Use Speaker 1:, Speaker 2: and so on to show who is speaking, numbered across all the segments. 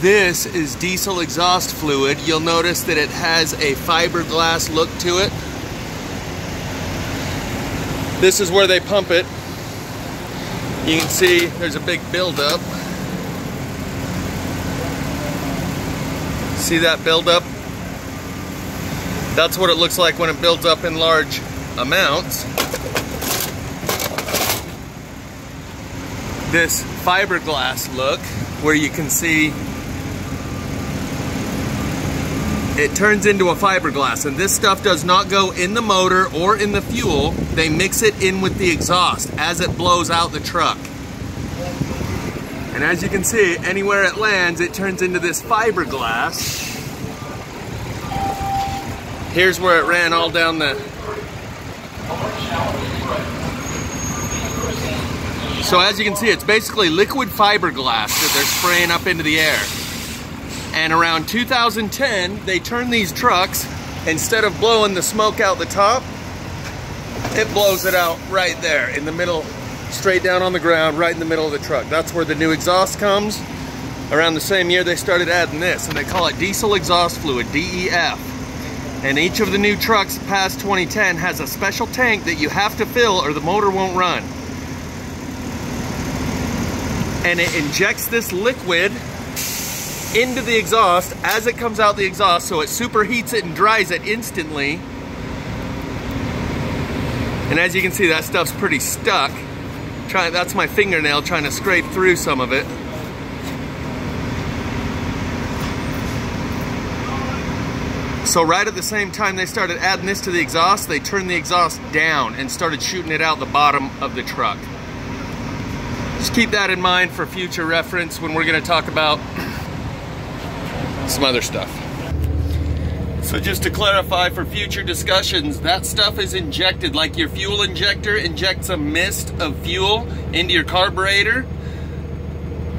Speaker 1: This is diesel exhaust fluid. You'll notice that it has a fiberglass look to it. This is where they pump it. You can see there's a big buildup. See that buildup? That's what it looks like when it builds up in large amounts. This fiberglass look, where you can see it turns into a fiberglass, and this stuff does not go in the motor or in the fuel. They mix it in with the exhaust as it blows out the truck. And as you can see, anywhere it lands, it turns into this fiberglass. Here's where it ran all down the... So as you can see, it's basically liquid fiberglass that they're spraying up into the air. And around 2010, they turned these trucks, instead of blowing the smoke out the top, it blows it out right there in the middle, straight down on the ground, right in the middle of the truck. That's where the new exhaust comes. Around the same year, they started adding this, and they call it diesel exhaust fluid, DEF. And each of the new trucks past 2010 has a special tank that you have to fill or the motor won't run. And it injects this liquid into the exhaust as it comes out the exhaust, so it superheats it and dries it instantly. And as you can see, that stuff's pretty stuck. That's my fingernail trying to scrape through some of it. So right at the same time they started adding this to the exhaust, they turned the exhaust down and started shooting it out the bottom of the truck. Just keep that in mind for future reference when we're going to talk about some other stuff. So just to clarify for future discussions, that stuff is injected like your fuel injector injects a mist of fuel into your carburetor.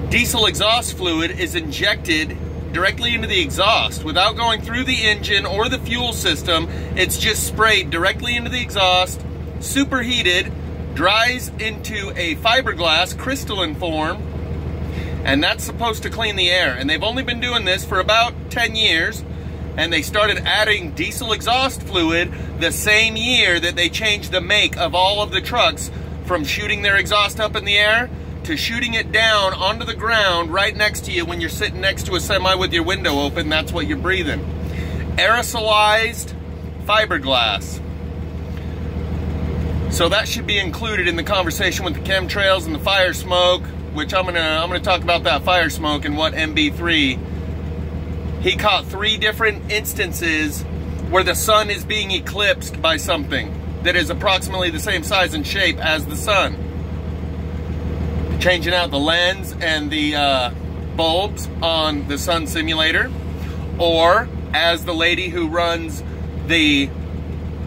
Speaker 1: Diesel exhaust fluid is injected directly into the exhaust without going through the engine or the fuel system. It's just sprayed directly into the exhaust, superheated, dries into a fiberglass crystalline form, and that's supposed to clean the air. And they've only been doing this for about 10 years, and they started adding diesel exhaust fluid the same year that they changed the make of all of the trucks from shooting their exhaust up in the air to shooting it down onto the ground right next to you when you're sitting next to a semi with your window open. That's what you're breathing. Aerosolized fiberglass. So that should be included in the conversation with the chemtrails and the fire smoke, which I'm gonna talk about that fire smoke and what MB3. He caught 3 different instances where the sun is being eclipsed by something that is approximately the same size and shape as the sun. Changing out the lens and the bulbs on the sun simulator, or as the lady who runs the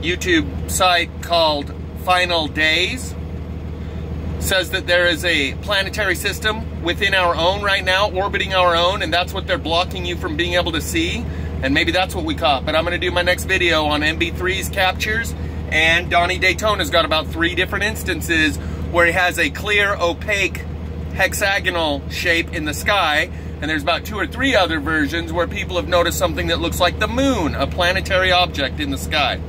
Speaker 1: YouTube site called Final Days says, that there is a planetary system within our own right now, orbiting our own, and that's what they're blocking you from being able to see. And maybe that's what we caught. But I'm going to do my next video on MB3's captures, and Donnie Daytona's got about 3 different instances where he has a clear, opaque, hexagonal shape in the sky, and there's about 2 or 3 other versions where people have noticed something that looks like the moon, a planetary object in the sky.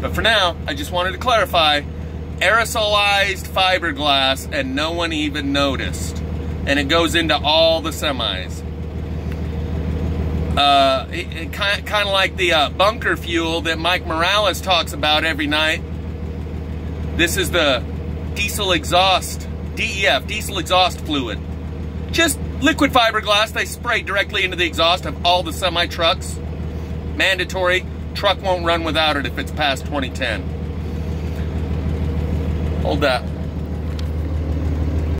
Speaker 1: But for now, I just wanted to clarify, aerosolized fiberglass, and no one even noticed. And it goes into all the semis. Kind of like the bunker fuel that Mike Morales talks about every night. This is the diesel exhaust, DEF, diesel exhaust fluid. Just liquid fiberglass they spray directly into the exhaust of all the semi trucks. Mandatory. Truck won't run without it if it's past 2010. Hold that.